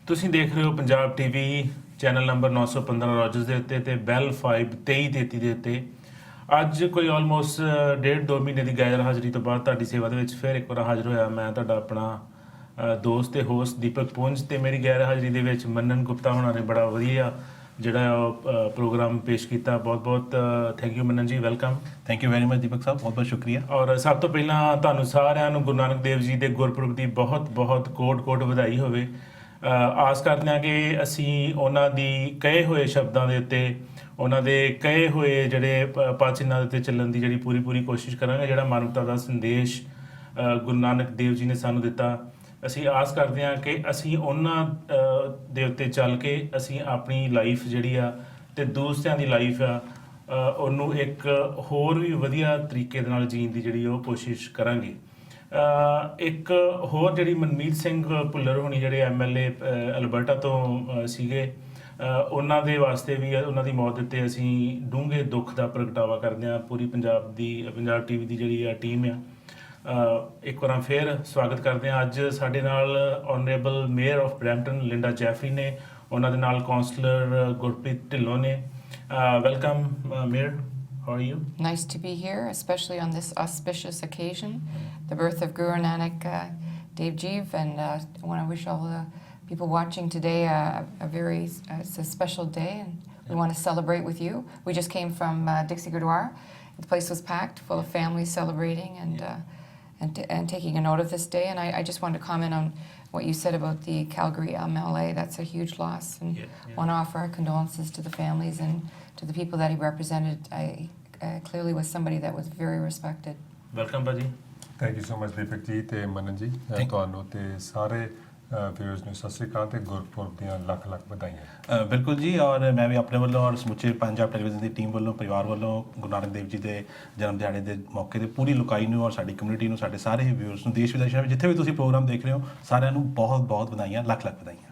ਤੁਸੀਂ ਦੇਖ ਰਹੇ ਹੋ Punjab TV channel number 915 Rogers ਦੇ ਉੱਤੇ ਤੇ ਬੈਲ 5 2333 ਦੇ ਉੱਤੇ ਅੱਜ ਕੋਈ ਆਲਮੋਸਟ 1.5-2 ਮਹੀਨੇ ਦੀ ਗੈਰ ਹਾਜ਼ਰੀ ਤੋਂ ਬਾਅਦ ਤੁਹਾਡੀ ਸੇਵਾ ਦੇ ਵਿੱਚ ਫਿਰ ਇੱਕ ਵਾਰ ਹਾਜ਼ਰ ਹੋਇਆ ਮੈਂ ਤੁਹਾਡਾ ਆਪਣਾ ਦੋਸਤ ਤੇ ਹੋਸਟ ਦੀਪਕ ਪੁੰਜ ਤੇ ਮੇਰੀ ਗੈਰ ਹਾਜ਼ਰੀ ਦੇ ਵਿੱਚ ਮਨਨ ਗੁਪਤਾ ਹੋਣਾ ਨੇ ਬੜਾ ਵਧੀਆ ਜਿਹੜਾ ਪ੍ਰੋਗਰਾਮ ਪੇਸ਼ ਕੀਤਾ ਬਹੁਤ thank you Manan ji welcome thank you very much Deepak Sahib ਬਹੁਤ ਸ਼ੁਕਰੀਆ ਔਰ ਸਭ ਤੋਂ ਪਹਿਲਾਂ ਤੁਹਾਨੂੰ ਸਾਰਿਆਂ ਨੂੰ ਗੁਰੂ ਨਾਨਕ ਦੇਵ ਜੀ ਦੇ ਗੁਰਪੁਰਬ ਦੀ ਬਹੁਤ ਕੋਟ ਵਧਾਈ ਹੋਵੇ ਆਸ ਕਰਦੇ ਹਾਂ ਕਿ ਅਸੀਂ ਉਹਨਾਂ ਦੀ ਕਹੇ ਹੋਏ ਸ਼ਬਦਾਂ ਦੇ ਉੱਤੇ ਉਹਨਾਂ ਦੇ ਕਹੇ ਹੋਏ ਜਿਹੜੇ ਪਾਚਿਨਾਂ ਦੇ ਉੱਤੇ ਚੱਲਣ ਦੀ ਜਿਹੜੀ ਪੂਰੀ ਕੋਸ਼ਿਸ਼ ਕਰਾਂਗੇ ਜਿਹੜਾ ਮਾਨਵਤਾ ਦਾ ਸੰਦੇਸ਼ ਗੁਰੂ ਨਾਨਕ ਦੇਵ ਜੀ ਨੇ ਸਾਨੂੰ ਦਿੱਤਾ ਅਸੀਂ ਆਸ ਕਰਦੇ ਹਾਂ ਕਿ ਅਸੀਂ ਉਹਨਾਂ ਦੇ ਉੱਤੇ ਚੱਲ ਕੇ ਅਸੀਂ ਆਪਣੀ ਲਾਈਫ ਜਿਹੜੀ ਆ ਤੇ ਦੂਸਰਿਆਂ ਦੀ ਲਾਈਫ ਆ ਉਹਨੂੰ ਇੱਕ ਹੋਰ ਵੀ ਵਧੀਆ ਤਰੀਕੇ ਦੇ ਨਾਲ ਜੀਣ ਦੀ ਜਿਹੜੀ ਉਹ ਕੋਸ਼ਿਸ਼ ਕਰਾਂਗੇ ਇੱਕ ਹੋਰ ਜਿਹੜੀ ਮਨਮੀਤ ਸਿੰਘ ਭੁੱਲਰ ਹੋਣੀ ਜਿਹੜੇ ਐਮਐਲਏ ਅਲਬਰਟਾ ਤੋਂ ਸੀਗੇ ਉਹਨਾਂ ਦੇ ਵਾਸਤੇ ਵੀ ਉਹਨਾਂ ਦੀ ਮੌਤ ਉੱਤੇ ਅਸੀਂ ਡੂੰਘੇ ਦੁੱਖ ਦਾ ਪ੍ਰਗਟਾਵਾ ਕਰਦੇ ਹਾਂ ਪੂਰੀ ਪੰਜਾਬ ਟੀਵੀ ਦੀ ਜਿਹੜੀ ਆ ਟੀਮ ਆ ਇੱਕ ਵਾਰ ਫਿਰ ਸਵਾਗਤ ਕਰਦੇ ਹਾਂ ਅੱਜ ਸਾਡੇ ਨਾਲ honourable mayor of Brampton Linda Jeffrey ਨੇ ਉਹਨਾਂ ਦੇ ਨਾਲ ਕਾਉਂਸਲਰ ਗੁਰਪ੍ਰੀਤ ਢਿੱਲੋਂ ਨੇ welcome mayor How are you? Nice to be here, especially on this auspicious occasion, the birth of Guru Nanak Dev Ji, and I want to wish all the people watching today it's a special day, and we want to celebrate with you. We just came from Dixie Gurdwara. The place was packed, full of families celebrating and taking a note of this day. And I just wanted to comment on what you said about the Calgary MLA. That's a huge loss, and want to offer our condolences to the families and to the people that he represented. Clearly was somebody that was very respected. Welcome, Baji. Thank you so much, Deepak ji ਤੇ ਮਨਨ ਜੀ ਤੁਹਾਨੂੰ ਤੇ ਸਾਰੇ viewers ਨੂੰ ਸਤਿ ਸ੍ਰੀ ਅਕਾਲ ਤੇ ਗੁਰਪੁਰਬ ਦੀਆਂ ਲੱਖ ਵਧਾਈਆਂ ਬਿਲਕੁਲ ਜੀ ਔਰ ਮੈਂ ਵੀ ਆਪਣੇ ਵੱਲੋਂ ਔਰ ਸਮੁੱਚੇ ਪੰਜਾਬ ਟੈਲੀਵਿਜ਼ਨ ਦੀ ਟੀਮ ਵੱਲੋਂ ਪਰਿਵਾਰ ਵੱਲੋਂ ਗੁਰੂ ਨਾਨਕ ਦੇਵ ਜੀ ਦੇ ਜਨਮ ਦਿਹਾੜੇ ਦੇ ਮੌਕੇ ਤੇ ਪੂਰੀ ਲੋਕਾਈ ਨੂੰ ਔਰ ਸਾਡੀ ਕਮਿਊਨਿਟੀ ਨੂੰ ਸਾਡੇ ਸਾਰੇ ਵਿਊਅਰਸ ਨੂੰ ਦੇਸ਼ ਵਿਦੇਸ਼ਾਂ ਵਿੱਚ ਜਿੱਥੇ ਵੀ ਤੁਸੀਂ ਪ੍ਰੋਗਰਾਮ ਦੇਖ ਰਹੇ ਹੋ ਸਾਰਿਆਂ ਨੂੰ ਬਹੁਤ ਵਧਾਈਆਂ ਲੱਖ ਵਧਾਈਆਂ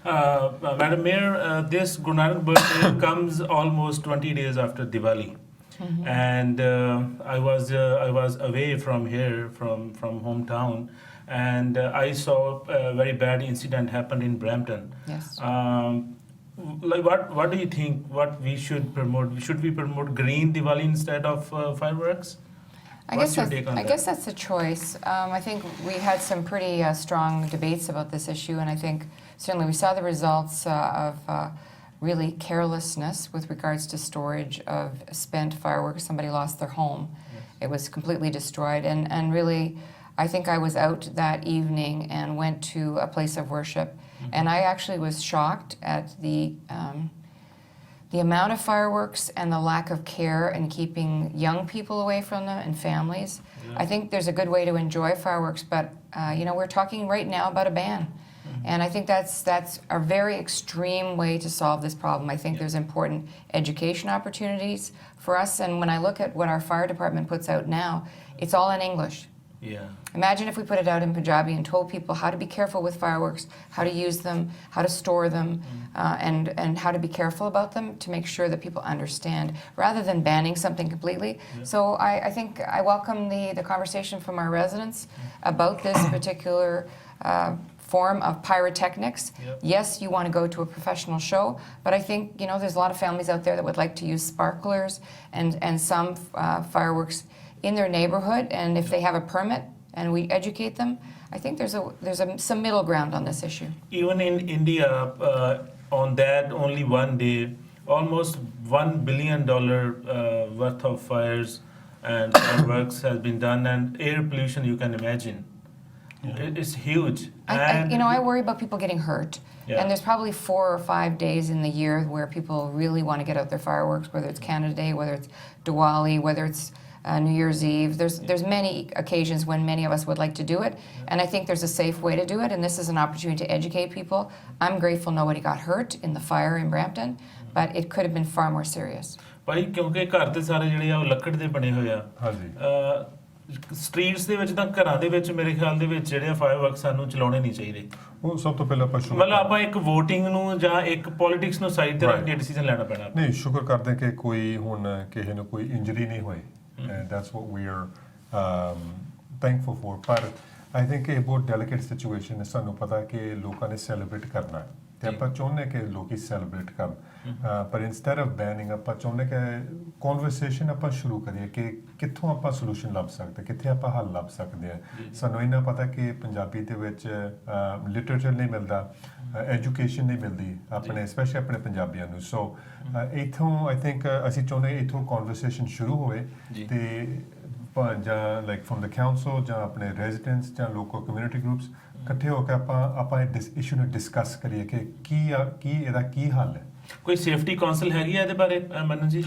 Madam Mayor, this Guru Nanak birthday comes almost 20 days after Diwali. Mm-hmm. And I was away from here, from hometown, and I saw a very bad incident happened in Brampton. Yes. Like what do you think? What we should promote? Should we promote green Diwali instead of fireworks? I guess that's a choice. I think we had some pretty strong debates about this issue, and I think certainly we saw the results of really carelessness with regards to storage of spent fireworks. Somebody lost their home. Yes. It was completely destroyed. And really, I think I was out that evening and went to a place of worship. Mm-hmm. And I actually was shocked at the amount of fireworks and the lack of care in keeping young people away from them and families. Yeah. I think there's a good way to enjoy fireworks, but we're talking right now about a ban. And I think that's a very extreme way to solve this problem. I think there's important education opportunities for us. And when I look at what our fire department puts out now, it's all in English. Yeah. Imagine if we put it out in Punjabi and told people how to be careful with fireworks, how to use them, how to store them, and how to be careful about them to make sure that people understand, rather than banning something completely. Yeah. So I think I welcome the conversation from our residents about this particular form of pyrotechnics. Yep. Yes, you want to go to a professional show, but I think there's a lot of families out there that would like to use sparklers and some fireworks in their neighborhood, and if they have a permit and we educate them, I think there's some middle ground on this issue. Even in India, on that only one day, almost $1 billion worth of fires and fireworks has been done, and air pollution you can imagine. Yeah. It's huge. I worry about people getting hurt. Yeah. And there's probably 4 or 5 days in the year where people really want to get out their fireworks, whether it's Canada Day, whether it's Diwali, whether it's New Year's Eve. There's many occasions when many of us would like to do it, and I think there's a safe way to do it, and this is an opportunity to educate people. I'm grateful nobody got hurt in the fire in Brampton, but it could have been far more serious. ਭਾਈ ਕਿਉਂਕਿ ਘਰ ਦੇ ਸਾਰੇ ਜਿਹੜੇ ਆ ਉਹ ਲੱਕੜ ਦੇ ਬਣੇ ਹੋਏ ਆ ਹਾਂਜੀ ਸਟਰੀਟਸ ਦੇ ਵਿੱਚ ਤਾਂ ਘਰਾਂ ਦੇ ਵਿੱਚ ਮੇਰੇ ਖਿਆਲ ਦੇ ਵਿੱਚ ਜਿਹੜੇ ਫਾਇਰਵਰਕਸ ਸਾਨੂੰ ਚਲਾਉਣੇ ਨਹੀਂ ਚਾਹੀਦੇ ਉਹ ਸਭ ਤੋਂ ਪਹਿਲਾਂ ਮਤਲਬ ਆਪਾਂ ਇੱਕ VOTING ਨੂੰ ਜਾਂ ਇੱਕ ਪੋਲਿਟਿਕਸ ਨੂੰ ਸਾਈਡ ਤੇ ਰੱਖ ਕੇ ਡਿਸੀਜਨ ਲੈਣਾ ਪੈਣਾ ਨਹੀਂ ਸ਼ੁਕਰ ਕਰਦੇ ਕਿ ਕੋਈ ਹੁਣ ਕਿਸੇ ਨੂੰ ਕੋਈ ਇੰਜਰੀ ਨਹੀਂ ਹੋਈ and that's what we are thankful for but I think ਇਹ ਬਹੁਤ ਡੈਲੀਕੇਟ ਸਿਚੁਏਸ਼ਨ ਹੈ ਸਾਨੂੰ ਪਤਾ ਕਿ ਲੋਕਾਂ ਨੇ ਸੈਲੀਬ੍ਰੇਟ ਕਰਨਾ ਹੈ ਤੇ ਆਪਾਂ ਚਾਹੁੰਦੇ ਕਿ ਲੋਕੀ ਸੈਲੀਬ੍ਰੇਟ ਕਰਨ ਪਰ ਇਨਸਟੈਡ ਆਫ ਬੈਨਿੰਗ ਆਪਾਂ ਚਾਹੁੰਦੇ ਕਿ ਕਨਵਰਸੇਸ਼ਨ ਆਪਾਂ ਸ਼ੁਰੂ ਕਰੀਏ ਕਿ ਕਿੱਥੋਂ ਆਪਾਂ ਸੋਲੂਸ਼ਨ ਲੱਭ ਸਕਦੇ ਕਿੱਥੇ ਆਪਾਂ ਹੱਲ ਲੱਭ ਸਕਦੇ ਆ ਸਾਨੂੰ ਇਹਨਾਂ ਪਤਾ ਕਿ ਪੰਜਾਬੀ ਦੇ ਵਿੱਚ ਲਿਟਰੇਚਰ ਨਹੀਂ ਮਿਲਦਾ ਐਜੂਕੇਸ਼ਨ ਨਹੀਂ ਮਿਲਦੀ ਆਪਣੇ ਸਪੈਸ਼ਲੀ ਆਪਣੇ ਪੰਜਾਬੀਆਂ ਨੂੰ ਸੋ ਇਥੋਂ ਆਈ ਥਿੰਕ ਅਸੀਂ ਚਾਹੁੰਦੇ ਇਥੋਂ ਕਨਵਰਸੇਸ਼ਨ ਸ਼ੁਰੂ ਹੋਵੇ ਤੇ ਜਾਂ ਲਾਈਕ ਫਰਮ ਦ ਕਾਉਂਸਲ ਜਾਂ ਆਪਣੇ ਰੈਜ਼ੀਡੈਂਟਸ ਜਾਂ ਲੋਕਲ ਕਮਿਊਨਿਟੀ ਗਰੁੱਪਸ ਇਕੱਠੇ ਹੋ ਕੇ ਆਪਾਂ ਇਸ ਇਸ਼ੂ ਨੂੰ ਡਿਸਕਸ ਕਰੀਏ ਕਿ ਕੀ ਇਹਦਾ ਕੀ ਹੱਲ ਹੈ ਕੋਈ ਸੇਫਟੀ ਕਾਉਂਸਲ ਹੈਗੀ ਹੈ ਇਹਦੇ ਬਾਰੇ ਮਨਨ ਜੀ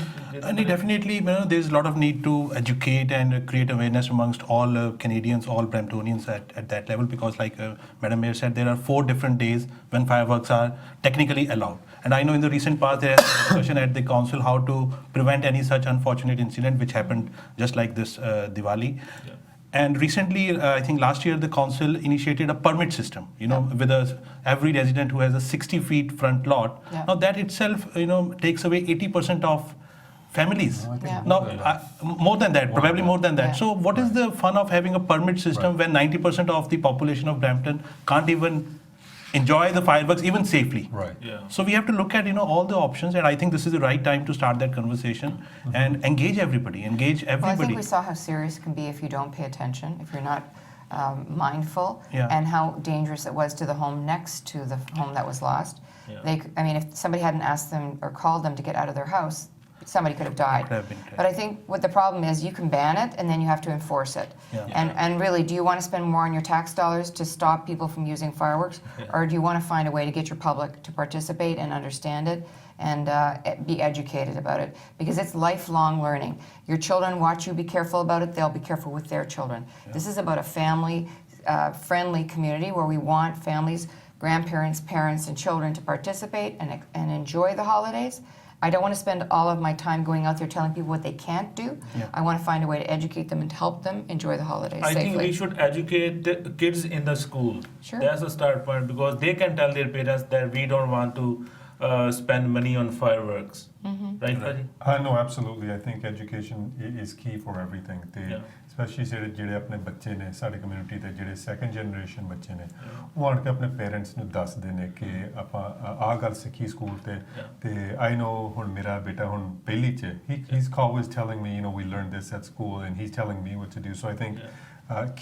Definitely, there is a lot of need to educate and create awareness amongst all Canadians, all Bramptonians at that level because like Madam Mayor said, there are 4 different days when fireworks are technically allowed. And I know in the recent past there has been discussion at the council how to prevent any such unfortunate incident which happened just like this Diwali. Yeah. And recently, I think last year, the council initiated a permit system, with every resident who has a 60 feet front lot. Yeah. Now that itself, takes away 80% of families. Now, more than that, probably more than that. Yeah. So what is the fun of having a permit system when 90% of the population of Brampton can't even enjoy the fireworks even safely? Right. Yeah. So we have to look at all the options, and I think this is the right time to start that conversation and engage everybody. Well, I think we saw how serious it can be if you don't pay attention, if you're not mindful, and how dangerous it was to the home next to the home that was lost. Yeah. If somebody hadn't asked them or called them to get out of their house, somebody could have died. But I think what the problem is, you can ban it and then you have to enforce it. Yeah. And really, do you want to spend more on your tax dollars to stop people from using fireworks? Yeah. Or do you want to find a way to get your public to participate and understand it and be educated about it? Because it's lifelong learning. Your children watch you be careful about it, they'll be careful with their children. Yeah. This is about a family friendly community where we want families, grandparents, parents, and children to participate and enjoy the holidays. I don't want to spend all of my time going out there telling people what they can't do. Yeah. I want to find a way to educate them and help them enjoy the holidays safely. I think we should educate the kids in the school. Sure. That's the start point because they can tell their parents that we don't want to spend money on fireworks. Right, Faji? No, absolutely. I think education is key for everything. Especially ਜਿਹੜੇ ਆਪਣੇ ਬੱਚੇ ਨੇ ਸਾਡੀ community ਦੇ ਜਿਹੜੇ second generation ਬੱਚੇ ਨੇ ਉਹ ਆਣ ਕੇ ਆਪਣੇ ਪੇਰੈਂਟਸ ਨੂੰ ਦੱਸਦੇ ਨੇ ਕਿ ਆਪਾਂ ਆਹ ਗੱਲ ਸਿੱਖੀ ਸਕੂਲ ਤੇ ਆਈ ਨੋ ਹੁਣ ਮੇਰਾ ਬੇਟਾ ਹੁਣ ਪਹਿਲੀ ਚ he's always telling me we learned this at school and he's telling me what to do so I think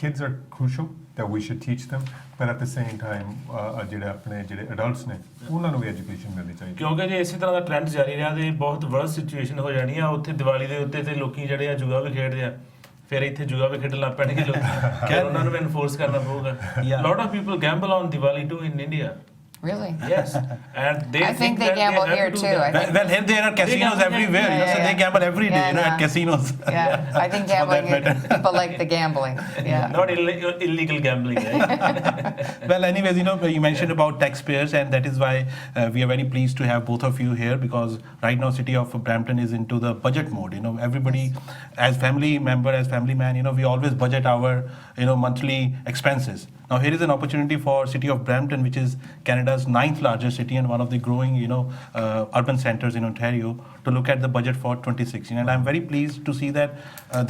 kids are crucial that we should teach them but at the same time ਜਿਹੜੇ ਆਪਣੇ ਜਿਹੜੇ adults ਨੇ ਉਹਨਾਂ ਨੂੰ ਵੀ education ਮਿਲਣੀ ਚਾਹੀਦੀ ਕਿਉਂਕਿ ਜੇ ਇਸੇ ਤਰ੍ਹਾਂ ਦਾ ਟ੍ਰੈਂਡ ਜਾਰੀ ਰਿਹਾ ਤੇ ਬਹੁਤ ਵਰਸ ਸਿਚੁਏਸ਼ਨ ਹੋ ਜਾਣੀ ਆ ਉੱਥੇ ਦੀਵਾਲੀ ਦੇ ਉੱਤੇ ਤੇ ਲੋਕੀ ਜਿਹੜੇ ਆ ਜੂਆ ਵੀ ਖੇਡਦੇ ਆ ਫਿਰ ਇੱਥੇ ਜੂਆ ਵੀ ਖੇਡਣ ਲੱਗ ਪੈਣਗੇ ਲੋਕ ਉਹਨਾਂ ਨੂੰ ਐਨਫੋਰਸ ਕਰਨਾ ਪਊਗਾ lot of people gamble on Diwali too in India. Really? Yes. And I think they gamble here too. Well, here there are casinos everywhere, so they gamble every day, at casinos. Yeah, I think gambling, people like the gambling. Yeah. Not illegal gambling. Right? Well, anyways, you mentioned about taxpayers, and that is why we are very pleased to have both of you here because right now, city of Brampton is into the budget mode. Everybody, as family member, as family man, we always budget our, monthly expenses. Now, here is an opportunity for city of Brampton, which is Canada's 9th largest city and one of the growing, urban centers in Ontario, to look at the budget for 2016. And I'm very pleased to see that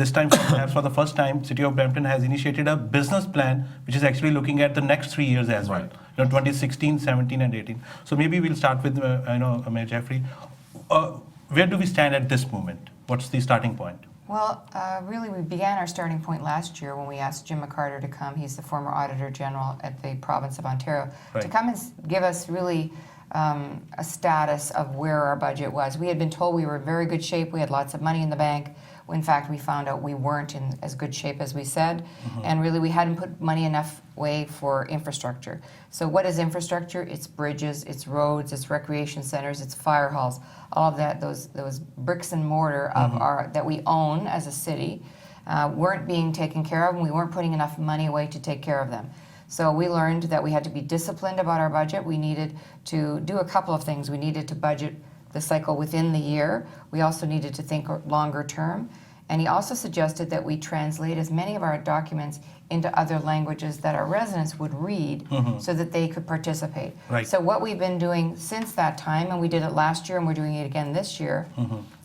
this time, perhaps for the first time, city of Brampton has initiated a business plan, which is actually looking at the next 3 years as well. 2016, 17, and 18. So maybe we'll start with, Mayor Jeffrey. Where do we stand at this moment? What's the starting point? Well, really, we began our starting point last year when we asked Jim McCarter to come. He's the former Auditor General at the province of Ontario, to come and give us really a status of where our budget was. We had been told we were in very good shape. We had lots of money in the bank. In fact, we found out we weren't in as good shape as we said. And really, we hadn't put money enough away for infrastructure. So what is infrastructure? It's bridges, it's roads, it's recreation centers, it's fire halls. All of that, those bricks and mortar of that we own as a city weren't being taken care of, and we weren't putting enough money away to take care of them. So we learned that we had to be disciplined about our budget. We needed to do a couple of things. We needed to budget the cycle within the year. We also needed to think longer term. And he also suggested that we translate as many of our documents into other languages that our residents would read so that they could participate. Right. So what we've been doing since that time, and we did it last year and we're doing it again this year,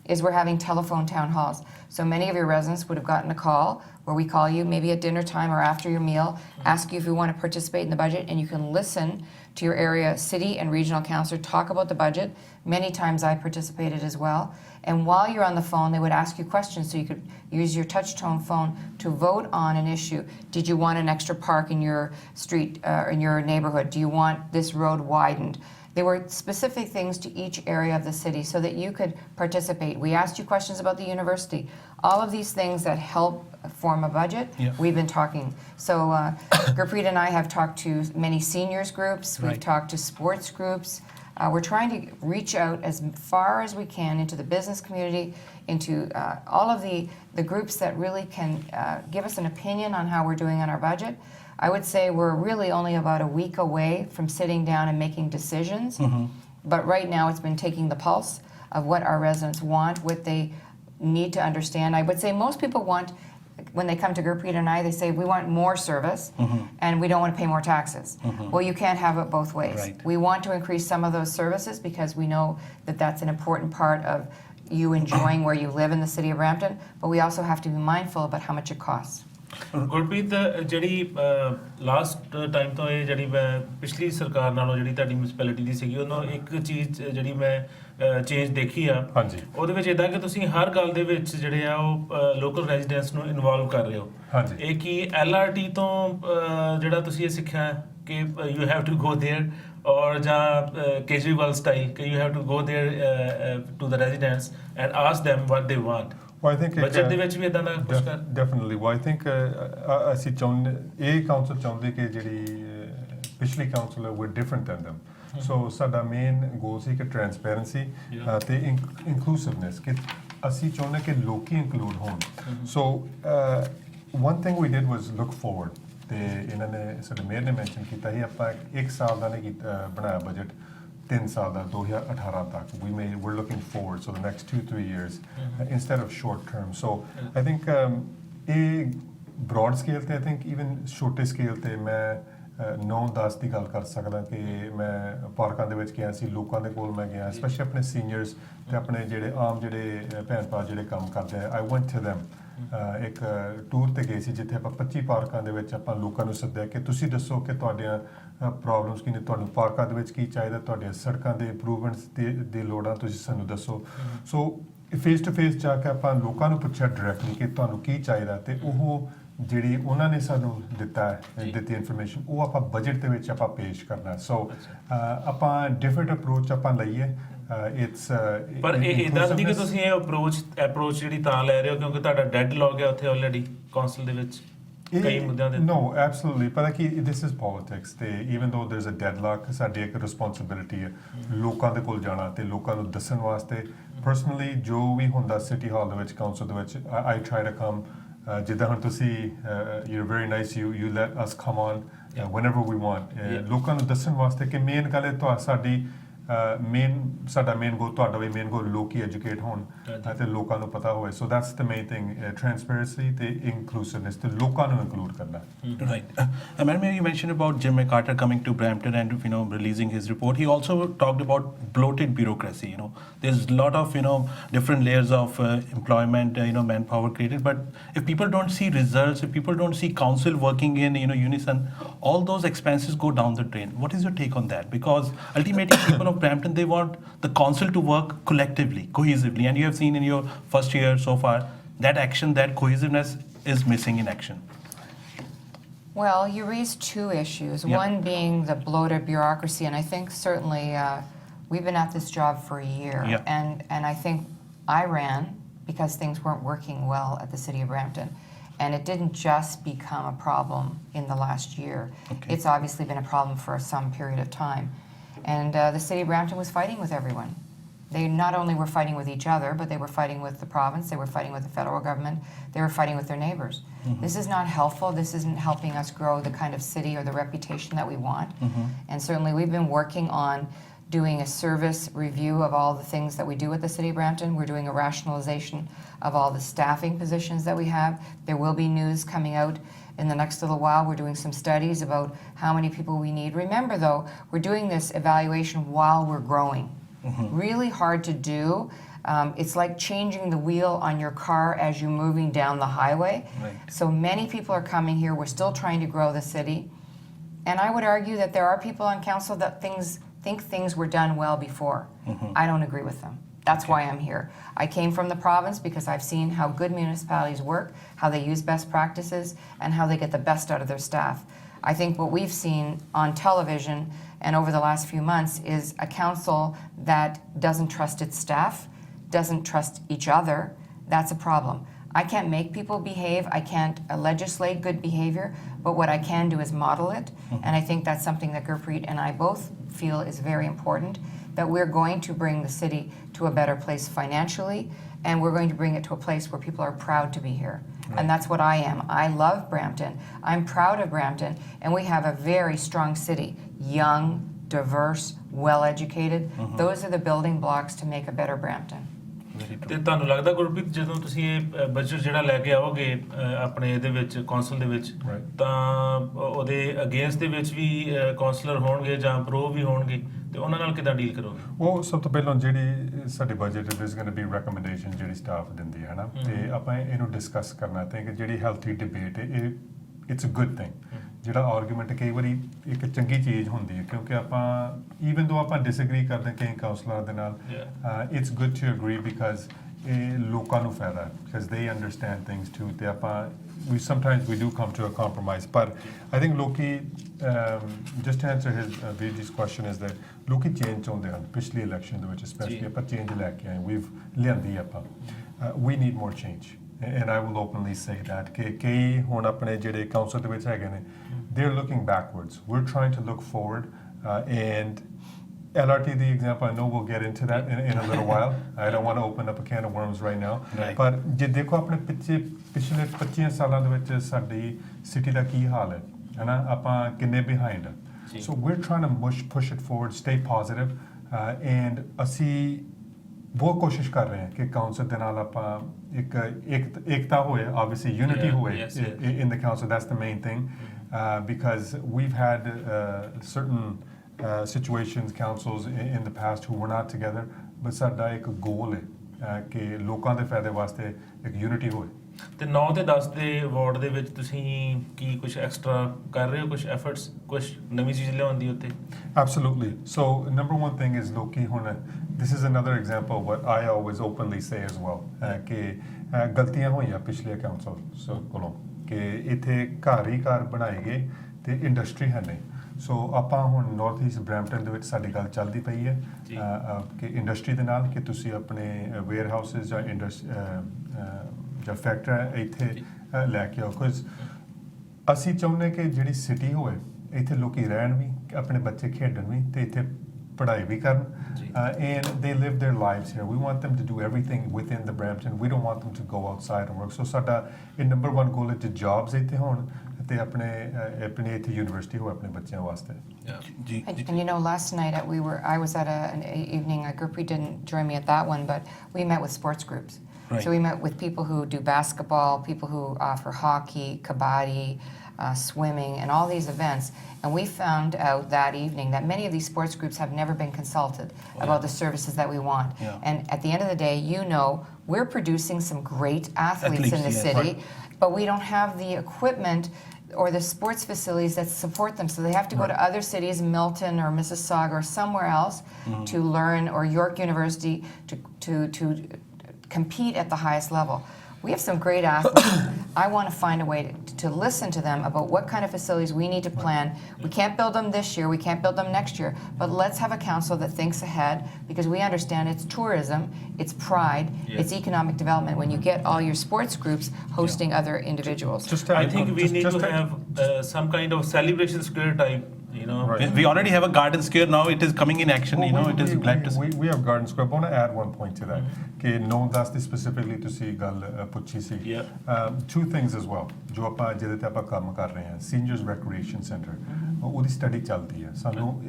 is we're having telephone town halls. So many of your residents would have gotten a call where we call you maybe at dinner time or after your meal, ask you if you want to participate in the budget, and you can listen to your area city and regional councillor, talk about the budget. Many times I participated as well. And while you're on the phone, they would ask you questions so you could use your touch-tone phone to vote on an issue. Did you want an extra park in your street, in your neighborhood? Do you want this road widened? There were specific things to each area of the city so that you could participate. We asked you questions about the university. All of these things that help form a budget, we've been talking. So Gurpreet and I have talked to many seniors groups. We've talked to sports groups. We're trying to reach out as far as we can into the business community, into all of the groups that really can give us an opinion on how we're doing on our budget. I would say we're really only about a week away from sitting down and making decisions. But right now it's been taking the pulse of what our residents want, what they need to understand. I would say most people want, when they come to Gurpreet and I, they say, we want more service and we don't want to pay more taxes. Well, you can't have it both ways. We want to increase some of those services because we know that that's an important part of you enjoying where you live in the city of Brampton, but we also have to be mindful about how much it costs. Gurpreet ਜਿਹੜੀ last time ਤੋਂ ਇਹ ਜਿਹੜੀ ਮੈਂ ਪਿਛਲੀ ਸਰਕਾਰ ਨਾਲੋਂ ਜਿਹੜੀ ਤੁਹਾਡੀ ਮਿਊਨਿਸਪੈਲਿਟੀ ਦੀ ਸੀਗੀ ਉਹਨੂੰ ਇੱਕ ਚੀਜ਼ ਜਿਹੜੀ ਮੈਂ ਚੇਂਜ ਦੇਖੀ ਆ ਉਹਦੇ ਵਿੱਚ ਇਦਾਂ ਕਿ ਤੁਸੀਂ ਹਰ ਗੱਲ ਦੇ ਵਿੱਚ ਜਿਹੜੇ ਆ ਉਹ ਲੋਕਲ ਰੈਜ਼ੀਡੈਂਟਸ ਨੂੰ ਇਨਵੋਲਵ ਕਰ ਰਹੇ ਹੋ ਇਹ ਕੀ LRT ਤੋਂ ਜਿਹੜਾ ਤੁਸੀਂ ਇਹ ਸਿੱਖਿਆ ਕਿ you have to go there ਔਰ ਜਾਂ ਕੇਜਰੀਵਾਲ ਸਟਾਈਲ ਕਿ you have to go there to the residents and ask them what they want. Well, I think definitely. Well, I think ਅਸੀਂ ਚਾਹੁੰਦੇ ਇਹ ਕਾਉਂਸਲ ਚਾਹੁੰਦੇ ਕਿ ਜਿਹੜੀ ਪਿਛਲੀ ਕਾਉਂਸਲ ਹੈ we're different than them. So ਸਾਡਾ ਮੇਨ ਗੋਲ ਸੀ ਕਿ ਟ੍ਰਾਂਸਪੇਰੈਂਸੀ ਤੇ ਇਨਕਲੂਸਿਵਨੈਸ ਕਿ ਅਸੀਂ ਚਾਹੁੰਦੇ ਕਿ ਲੋਕੀ ਇਨਕਲੂਡ ਹੋਣ. So one thing we did was look forward. ਤੇ ਇਹਨਾਂ ਨੇ ਸਾਡੇ ਮੇਅਰ ਨੇ ਮੈਂਸ਼ਨ ਕੀਤਾ ਸੀ ਆਪਾਂ 1 ਸਾਲ ਦਾ ਨਹੀਂ ਬਣਾਇਆ ਬਜਟ 3 ਸਾਲ ਦਾ 2018 ਤੱਕ we're looking forward so the next 2-3 years instead of short term. So I think ਇਹ broad scale ਤੇ I think even ਛੋਟੇ scale ਤੇ ਮੈਂ 9-10 ਦੀ ਗੱਲ ਕਰ ਸਕਦਾ ਕਿ ਮੈਂ ਪਾਰਕਾਂ ਦੇ ਵਿੱਚ ਗਿਆ ਸੀ ਲੋਕਾਂ ਦੇ ਕੋਲ ਮੈਂ ਗਿਆ ਸਪੈਸ਼ਲੀ ਆਪਣੇ ਸੀਨੀਅਰਸ ਤੇ ਆਪਣੇ ਜਿਹੜੇ ਆਮ ਜਿਹੜੇ ਭੈਣ ਭਰਾ ਜਿਹੜੇ ਕੰਮ ਕਰਦੇ ਆ I went to them. ਇੱਕ ਟੂਰ ਤੇ ਗਏ ਸੀ ਜਿੱਥੇ ਆਪਾਂ 25 ਪਾਰਕਾਂ ਦੇ ਵਿੱਚ ਆਪਾਂ ਲੋਕਾਂ ਨੂੰ ਸੱਦਿਆ ਕਿ ਤੁਸੀਂ ਦੱਸੋ ਕਿ ਤੁਹਾਡੀਆਂ ਪ੍ਰੋਬਲਮਸ ਕੀ ਨੇ ਤੁਹਾਨੂੰ ਪਾਰਕਾਂ ਦੇ ਵਿੱਚ ਕੀ ਚਾਹੀਦਾ ਤੁਹਾਡੀਆਂ ਸੜਕਾਂ ਦੇ ਇੰਪਰੂਵਮੈਂਟਸ ਦੀ ਲੋੜਾਂ ਤੁਸੀਂ ਸਾਨੂੰ ਦੱਸੋ. ਸੋ ਫੇਸ ਟੂ ਫੇਸ ਜਾ ਕੇ ਆਪਾਂ ਲੋਕਾਂ ਨੂੰ ਪੁੱਛਿਆ ਡਾਇਰੈਕਟਲੀ ਕਿ ਤੁਹਾਨੂੰ ਕੀ ਚਾਹੀਦਾ ਤੇ ਉਹ ਜਿਹੜੀ ਉਹਨਾਂ ਨੇ ਸਾਨੂੰ ਦਿੱਤੀ ਇਨਫੋਰਮੇਸ਼ਨ ਉਹ ਆਪਾਂ ਬਜਟ ਦੇ ਵਿੱਚ ਆਪਾਂ ਪੇਸ਼ ਕਰਨਾ. ਸੋ ਆਪਾਂ ਡਿਫਰੈਂਟ ਅਪਰੋਚ ਆਪਾਂ ਲਈਏ. ਪਰ ਇਹ ਇਦਾਂ ਨਹੀਂ ਕਿ ਤੁਸੀਂ ਇਹ ਅਪਰੋਚ ਜਿਹੜੀ ਤਾਂ ਲੈ ਰਹੇ ਹੋ ਕਿਉਂਕਿ ਤੁਹਾਡਾ ਡੈਡਲੌਗ ਹੈ ਉੱਥੇ ਆਲਰੇਡੀ ਕਾਉਂਸਲ ਦੇ ਵਿੱਚ ਕਈ ਮੁੱਦਿਆਂ ਦੇ No, absolutely. ਪਰ ਕਿ this is politics ਤੇ even though there's a deadlock ਸਾਡੀ ਇੱਕ ਰਿਸਪੌਂਸਿਬਿਲਿਟੀ ਹੈ ਲੋਕਾਂ ਦੇ ਕੋਲ ਜਾਣਾ ਤੇ ਲੋਕਾਂ ਨੂੰ ਦੱਸਣ ਵਾਸਤੇ ਪਰਸਨਲੀ ਜੋ ਵੀ ਹੁੰਦਾ ਸਿਟੀ ਹਾਲ ਦੇ ਵਿੱਚ ਕਾਉਂਸਲ ਦੇ ਵਿੱਚ I try to come ਜਿੱਦਾਂ ਹੁਣ ਤੁਸੀਂ you're very nice you let us come on whenever we want. ਲੋਕਾਂ ਨੂੰ ਦੱਸਣ ਵਾਸਤੇ ਕਿ ਮੇਨ ਗੱਲ ਹੈ ਸਾਡੀ ਸਾਡਾ ਮੇਨ ਗੋਲ ਤੁਹਾਡਾ ਵੀ ਮੇਨ ਗੋਲ ਲੋਕੀ ਐਜੂਕੇਟ ਹੋਣ ਤੇ ਲੋਕਾਂ ਨੂੰ ਪਤਾ ਹੋਵੇ. So that's the main thing transparency ਤੇ ਇਨਕਲੂਸਿਵਨੈਸ ਤੇ ਲੋਕਾਂ ਨੂੰ ਇਨਕਲੂਡ ਕਰਨਾ. Right. Madam, you mentioned about Jim McCarter coming to Brampton and releasing his report. He also talked about bloated bureaucracy. There's a lot of different layers of employment, manpower created. But if people don't see results, if people don't see council working in unison, all those expenses go down the drain. What is your take on that? Because ultimately people of Brampton, they want the council to work collectively, cohesively, and you have seen in your first year so far that action, that cohesiveness is missing in action. Well, you raised two issues. One being the bloated bureaucracy, and I think certainly we've been at this job for a year, and I think I ran because things weren't working well at the city of Brampton. And it didn't just become a problem in the last year. It's obviously been a problem for some period of time. And the city of Brampton was fighting with everyone. They not only were fighting with each other, but they were fighting with the province, they were fighting with the federal government, they were fighting with their neighbors. This is not helpful. This isn't helping us grow the kind of city or the reputation that we want. And certainly we've been working on doing a service review of all the things that we do at the city of Brampton. We're doing a rationalization of all the staffing positions that we have. There will be news coming out in the next little while. We're doing some studies about how many people we need. Remember though, we're doing this evaluation while we're growing. Really hard to do. It's like changing the wheel on your car as you're moving down the highway. So many people are coming here. We're still trying to grow the city. And I would argue that there are people on council that think things were done well before. I don't agree with them. That's why I'm here. I came from the province because I've seen how good municipalities work, how they use best practices, and how they get the best out of their staff. I think what we've seen on television and over the last few months is a council that doesn't trust its staff, doesn't trust each other. That's a problem. I can't make people behave, I can't legislate good behavior, but what I can do is model it. And I think that's something that Gurpreet and I both feel is very important, that we're going to bring the city to a better place financially, and we're going to bring it to a place where people are proud to be here. And that's what I am. I love Brampton. I'm proud of Brampton, and we have a very strong city. Young, diverse, well-educated. Those are the building blocks to make a better Brampton. ਤੇ ਤੁਹਾਨੂੰ ਲੱਗਦਾ ਗੁਰਪ੍ਰੀਤ ਜਦੋਂ ਤੁਸੀਂ ਇਹ budget ਜਿਹੜਾ ਲੈ ਕੇ ਆਓਗੇ ਆਪਣੇ ਇਹਦੇ ਵਿੱਚ ਕੌਂਸਲ ਦੇ ਵਿੱਚ ਤਾਂ ਉਹਦੇ ਅਗੇਂਸਟ ਦੇ ਵਿੱਚ ਵੀ ਕਾਉਂਸਲਰ ਹੋਣਗੇ ਜਾਂ ਪ੍ਰੋ ਵੀ ਹੋਣਗੇ ਤੇ ਉਹਨਾਂ ਨਾਲ ਕਿੱਦਾਂ ਡੀਲ ਕਰੋਗੇ? ਉਹ ਸਭ ਤੋਂ ਪਹਿਲਾਂ ਜਿਹੜੀ ਸਾਡੇ ਬਜਟ ਦੇ ਇਸ ਗੋਇੰ ਟੂ ਬੀ ਰეკਮੈਂਡੇਸ਼ਨ ਜਿਹੜੀ ਸਟਾਫ ਦਿੰਦੀ ਹੈ ਨਾ ਤੇ ਆਪਾਂ ਇਹਨੂੰ ਡਿਸਕਸ ਕਰਨਾ ਤੇ ਕਿ ਜਿਹੜੀ ਹੈਲਥੀ ਡਿਬੇਟ ਹੈ ਇਟਸ ਅ ਗੁੱਡ ਥਿੰਗ ਜਿਹੜਾ ਆਰਗੂਮੈਂਟ ਕਈ ਵਾਰੀ ਇੱਕ ਚੰਗੀ ਚੀਜ਼ ਹੁੰਦੀ ਹੈ ਕਿਉਂਕਿ ਆਪਾਂ ਈਵਨ ਦੋ ਆਪਾਂ ਡਿਸਐਗਰੀ ਕਰਦੇ ਕਈ ਕਾਉਂਸਲਰਾਂ ਦੇ ਨਾਲ it's good to agree because ਇਹ ਲੋਕਾਂ ਨੂੰ ਫਾਇਦਾ ਹੈ ਬਿਕਾਜ਼ ਦੇ ਅੰਡਰਸਟੈਂਡ ਥਿੰਗਸ ਟੂ ਤੇ ਆਪਾਂ we sometimes we do come to a compromise but I think Loki just to answer his Virji's question is that Loki change ਚਾਹੁੰਦੇ ਹਨ ਪਿਛਲੀ ਇਲੈਕਸ਼ਨ ਦੇ ਵਿੱਚ especially ਆਪਾਂ ਚੇਂਜ ਲੈ ਕੇ ਆਏ we've ਲਿਆਂਦੀ ਆਪਾਂ we need more change and I will openly say that ਕਿ ਕਈ ਹੁਣ ਆਪਣੇ ਜਿਹੜੇ ਕਾਉਂਸਲ ਦੇ ਵਿੱਚ ਹੈਗੇ ਨੇ they're looking backwards we're trying to look forward and LRT, the example, I know we'll get into that in a little while. I don't want to open up a can of worms right now. But ਜੇ ਦੇਖੋ ਆਪਣੇ ਪਿਛਲੇ 25 ਸਾਲਾਂ ਦੇ ਵਿੱਚ ਸਾਡੀ city ਦਾ ਕੀ ਹਾਲ ਹੈ ਹਨਾ ਆਪਾਂ ਕਿੰਨੇ ਬਿਹਾਈਂਡ ਆ so we're trying to push it forward, stay positive and ਅਸੀਂ ਬਹੁਤ ਕੋਸ਼ਿਸ਼ ਕਰ ਰਹੇ ਹਾਂ ਕਿ ਕਾਉਂਸਲ ਦੇ ਨਾਲ ਆਪਾਂ ਏਕਤਾ ਹੋਏ obviously unity ਹੋਏ in the council. That's the main thing because we've had certain situations, councils in the past who were not together, but ਸਾਡਾ ਇੱਕ goal ਹੈ ਕਿ ਲੋਕਾਂ ਦੇ ਫਾਇਦੇ ਵਾਸਤੇ ਇੱਕ unity ਹੋਏ। ਤੇ 9 ਤੇ 10 ਦੇ ਵਾਰਡ ਦੇ ਵਿੱਚ ਤੁਸੀਂ ਕੀ ਕੁਝ ਐਕਸਟਰਾ ਕਰ ਰਹੇ ਹੋ ਕੁਝ ਐਫਰਟਸ ਕੁਝ ਨਵੀਂ ਚੀਜ਼ ਲਿਆਉਣ ਦੀ ਉੱਤੇ? Absolutely. So number one thing is ਲੋਕੀ ਹੁਣ this is another example of what I always openly say as well ਕਿ ਗਲਤੀਆਂ ਹੋਈਆਂ ਪਿਛਲੇ council ਕੋਲੋਂ ਕਿ ਇੱਥੇ ਘਰ ਹੀ ਘਰ ਬਣਾਏ ਗਏ ਤੇ ਇੰਡਸਟਰੀ ਹੈ ਨਹੀਂ ਸੋ ਆਪਾਂ ਹੁਣ ਨਾਰਥ ਈਸਟ ਬ੍ਰੈਂਪਟਨ ਦੇ ਵਿੱਚ ਸਾਡੀ ਗੱਲ ਚੱਲਦੀ ਪਈ ਹੈ ਕਿ ਇੰਡਸਟਰੀ ਦੇ ਨਾਲ ਕਿ ਤੁਸੀਂ ਆਪਣੇ ਵੇਅਰ ਹਾਊਸਸ ਜਾਂ ਫੈਕਟਰੀ ਇੱਥੇ ਲੈ ਕੇ ਆਓ ਕੁਝ ਅਸੀਂ ਚਾਹੁੰਦੇ ਕਿ ਜਿਹੜੀ ਸਿਟੀ ਹੋਵੇ ਇੱਥੇ ਲੋਕੀ ਰਹਿਣ ਵੀ ਆਪਣੇ ਬੱਚੇ ਖੇਡਣ ਵੀ ਤੇ ਇੱਥੇ ਪੜ੍ਹਾਈ ਵੀ ਕਰਨ and they live their lives here. We want them to do everything within the Brampton. We don't want them to go outside and work. So ਸਾਡਾ ਇਹ number one goal ਹੈ ਕਿ jobs ਇੱਥੇ ਹੋਣ ਤੇ ਆਪਣੇ ਇੱਥੇ ਯੂਨੀਵਰਸਿਟੀ ਹੋ ਆਪਣੇ ਬੱਚਿਆਂ ਵਾਸਤੇ। And you know, last night I was at an evening. Gurpreet didn't join me at that one, but we met with sports groups. Right. So we met with people who do basketball, people who offer hockey, kabaddi, swimming, and all these events. And we found out that evening that many of these sports groups have never been consulted about the services that we want. And at the end of the day, you know, we're producing some great athletes in the city, but we don't have the equipment or the sports facilities that support them. So they have to go to other cities, Milton or Mississauga or somewhere else to learn, or York University to compete at the highest level. We have some great athletes. I want to find a way to listen to them about what kind of facilities we need to plan. We can't build them this year, we can't build them next year, but let's have a council that thinks ahead because we understand it's tourism, it's pride, it's economic development when you get all your sports groups hosting other individuals. I think we need to have some kind of celebration square type. You know, we already have a garden square now. It is coming in action. You know, it is glad to see. We have garden square. I want to add one point to that. Okay, no, that's specifically to see gal puchi si. Two things as well. जो ਆਪਾਂ ਜਿਹਦੇ ਤੇ ਆਪਾਂ ਕੰਮ ਕਰ ਰਹੇ ਹਾਂ seniors ਰੈਕਰੀਏਸ਼ਨ centre ਉਹਦੀ ਸਟੱਡੀ ਚੱਲਦੀ ਹੈ ਸਾਨੂੰ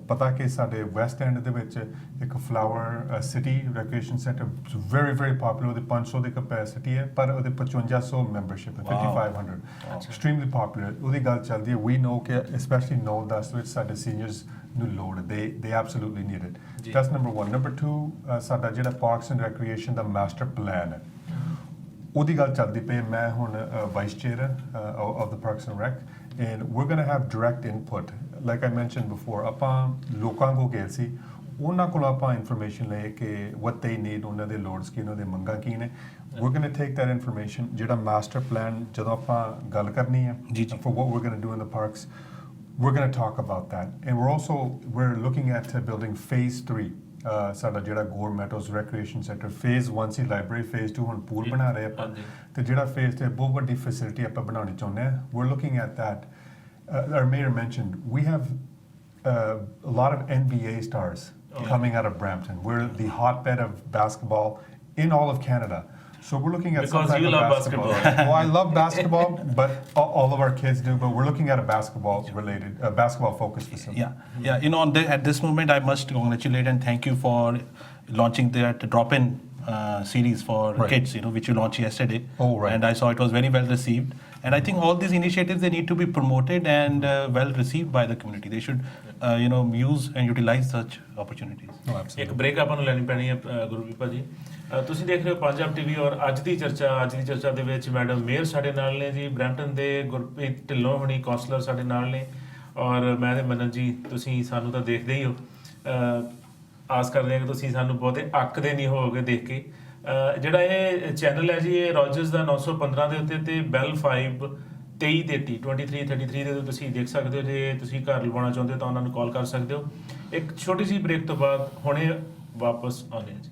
ਪਤਾ ਕਿ ਸਾਡੇ ਵੈਸਟ ਐਂਡ ਦੇ ਵਿੱਚ ਇੱਕ flower city recreation centre very very popular ਉਹਦੇ 500 ਦੀ ਕਪੈਸਿਟੀ ਹੈ ਪਰ ਉਹਦੇ 5500 ਮੈਂਬਰਸ਼ਿਪ ਹੈ 5500 ਐਕਸਟ੍ਰੀਮਲੀ ਪਪੂਲਰ ਉਹਦੀ ਗੱਲ ਚੱਲਦੀ ਹੈ ਵੀ ਨੋ ਕਿ ਸਪੈਸ਼ਲੀ ਨੋ ਦਸ ਵਿੱਚ ਸਾਡੇ ਸੀਨੀਅਰਸ ਨੂੰ ਲੋੜ ਹੈ they absolutely need it that's number one number two ਸਾਡਾ ਜਿਹੜਾ ਪਾਰਕਸ ਐਂਡ ਰੈਕਰੀਏਸ਼ਨ ਦਾ ਮਾਸਟਰ ਪਲਾਨ ਹੈ ਉਹਦੀ ਗੱਲ ਚੱਲਦੀ ਪਈ ਮੈਂ ਹੁਣ vice chair of the parks and rec and we're going to have direct input like I mentioned before ਆਪਾਂ ਲੋਕਾਂ ਕੋ ਗਏ ਸੀ ਉਹਨਾਂ ਕੋਲ ਆਪਾਂ ਇਨਫੋਰਮੇਸ਼ਨ ਲਏ ਕਿ what they need ਉਹਨਾਂ ਦੇ ਲੋਡਸ ਕੀ ਉਹਨਾਂ ਦੇ ਮੰਗਾਂ ਕੀ ਨੇ we're going to take that information ਜਿਹੜਾ ਮਾਸਟਰ ਪਲਾਨ ਜਦੋਂ ਆਪਾਂ ਗੱਲ ਕਰਨੀ ਹੈ for what we're going to do in the parks we're going to talk about that and we're looking at building phase 3 ਸਾਡਾ ਜਿਹੜਾ ਗੋਰ ਮੈਟੋਸ ਰੈਕ੍ਰੀਏਸ਼ਨ ਸੈਂਟਰ ਫੇਜ਼ 1 ਸੀ library phase 2 ਹੁਣ pool ਬਣਾ ਰਹੇ ਆਪਾਂ ਤੇ ਜਿਹੜਾ ਫੇਜ਼ ਤੇ ਬਹੁਤ ਵੱਡੀ ਫੈਸਿਲਿਟੀ ਆਪਾਂ ਬਣਾਉਣੀ ਚਾਹੁੰਦੇ ਹਾਂ we're looking at that our mayor mentioned we have a lot of NBA stars coming out of Brampton. We're the hotbed of basketball in all of Canada. So we're looking at because some type you of love basketball. Well, I love basketball, but all of our kids do. But we're looking at a basketball-related, basketball-focused facility. Yeah. You know, at this moment, I must congratulate and thank you for launching that drop-in series for kids. You know, which you launched yesterday. Oh, right. And I saw it was very well received. And I think all these initiatives they need to be promoted and well received by the community. They should, use and utilize such opportunities. Oh, absolutely. ਇੱਕ break ਆਪਾਂ ਨੂੰ ਲੈਣੀ ਪੈਣੀ ਹੈ ਗੁਰਪ੍ਰੀਤ ਭਾਜੀ ਤੁਸੀਂ ਦੇਖ ਰਹੇ ਹੋ ਪੰਜਾਬ ਟੀਵੀ ਔਰ ਅੱਜ ਦੀ ਚਰਚਾ ਦੇ ਵਿੱਚ ਮੈਡਮ ਮੇਅਰ ਸਾਡੇ ਨਾਲ ਨੇ ਜੀ ਬਰੈਂਪਟਨ ਦੇ ਗੁਰਪ੍ਰੀਤ ਢਿੱਲੋਂ ਹੋਣੀ ਕਾਉਂਸਲਰ ਸਾਡੇ ਨਾਲ ਨੇ ਔਰ ਮੈਂ ਤੇ ਮਨਨ ਜੀ ਤੁਸੀਂ ਸਾਨੂੰ ਤਾਂ ਦੇਖਦੇ ਹੀ ਹੋ ਆਸ ਕਰਦੇ ਹਾਂ ਕਿ ਤੁਸੀਂ ਸਾਨੂੰ ਬਹੁਤੇ ਅੱਕਦੇ ਨਹੀਂ ਹੋਵੋਗੇ ਦੇਖ ਕੇ ਜਿਹੜਾ ਇਹ ਚੈਨਲ ਹੈ ਜੀ ਇਹ ਰੋਜਰਸ ਦਾ 915 ਦੇ ਉੱਤੇ ਤੇ ਬੈਲ 5 2333 2333 ਦੇ ਤੁਸੀਂ ਦੇਖ ਸਕਦੇ ਹੋ ਜੇ ਤੁਸੀਂ ਘਰ ਲਵਾਉਣਾ ਚਾਹੁੰਦੇ ਹੋ ਤਾਂ ਉਹਨਾਂ ਨੂੰ ਕਾਲ ਕਰ ਸਕਦੇ ਹੋ ਇੱਕ ਛੋਟੀ ਜਿਹੀ ਬ੍ਰੇਕ ਤੋਂ ਬਾਅਦ ਹੁਣੇ ਵਾਪਸ ਆਉਂਦੇ ਹਾਂ ਜੀ